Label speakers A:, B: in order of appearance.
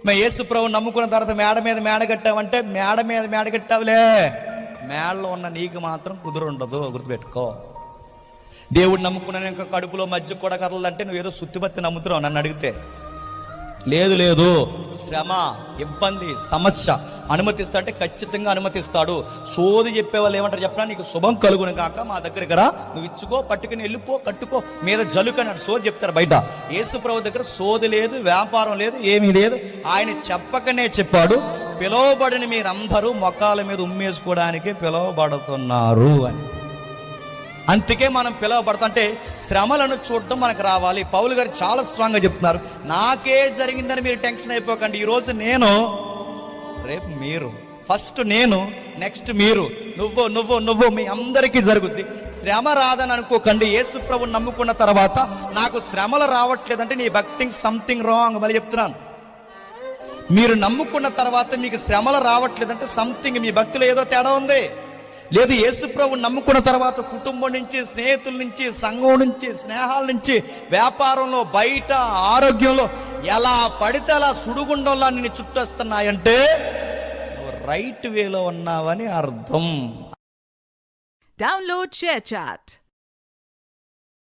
A: మేము యేసు ప్రభువుని నమ్ముకున్న తర్వాత మేడ మీద మేడ కట్టావంటే మేడ మీద మేడ కట్టావులే, మేడలో ఉన్న నీకు మాత్రం కుదురుండదు, గుర్తుపెట్టుకో. దేవుడు నమ్ముకున్నాను ఇంకా కడుపులో మధ్య కూడా కదలదంటే నువ్వేదో సుత్తిపత్తి నమ్ముతున్నావు నన్ను అడిగితే. లేదు లేదు, శ్రమ, ఇబ్బంది, సమస్య అనుమతిస్తా అంటే ఖచ్చితంగా అనుమతిస్తాడు. సోది చెప్పేవాళ్ళు ఏమంటారు చెప్పినా, నీకు శుభం కలుగును కాక మా దగ్గరికి రా, నువ్వు ఇచ్చుకో, పట్టుకుని వెళ్ళిపో, కట్టుకో, మీద జలుకని సోది చెప్తారు బయట. యేసు ప్రభు దగ్గర సోది లేదు, వ్యాపారం లేదు, ఏమీ లేదు. ఆయన చెప్పకనే చెప్పాడు, పిలువబడిన మీరందరూ మొఖాల మీద ఉమ్మేసుకోవడానికి పిలువబడుతున్నారు అని. అందుకే మనం పిలువబడతాం. అంటే శ్రమలను చూడటం మనకు రావాలి. పౌలు గారు చాలా స్ట్రాంగ్గా చెప్తున్నారు, నాకే జరిగిందని మీరు టెన్షన్ అయిపోకండి. ఈరోజు నేను, రేపు మీరు. ఫస్ట్ నేను, నెక్స్ట్ మీరు, నువ్వు మీ అందరికీ జరుగుద్ది. శ్రమ రాదని అనుకోకండి. యేసు ప్రభువుని నమ్ముకున్న తర్వాత నాకు శ్రమలు రావట్లేదంటే నీ భక్తి సంథింగ్ రాంగ్. మళ్ళీ చెప్తున్నాను, మీరు నమ్ముకున్న తర్వాత మీకు శ్రమలు రావట్లేదంటే సంథింగ్ మీ భక్తిలో ఏదో తేడా ఉంది. లేదు, యేసు ప్రభువుని నమ్ముకున్న తర్వాత కుటుంబం నుంచి, స్నేహితుల నుంచి, సంఘం నుంచి, స్నేహాల నుంచి, వ్యాపారంలో, బయట, ఆరోగ్యంలో ఎలా పడితే అలా సుడిగుండంలా నిన్ను చుట్టొస్తున్నాయంటే నువ్వు రైట్ వేలో ఉన్నావని అర్థం.
B: Download ShareChat.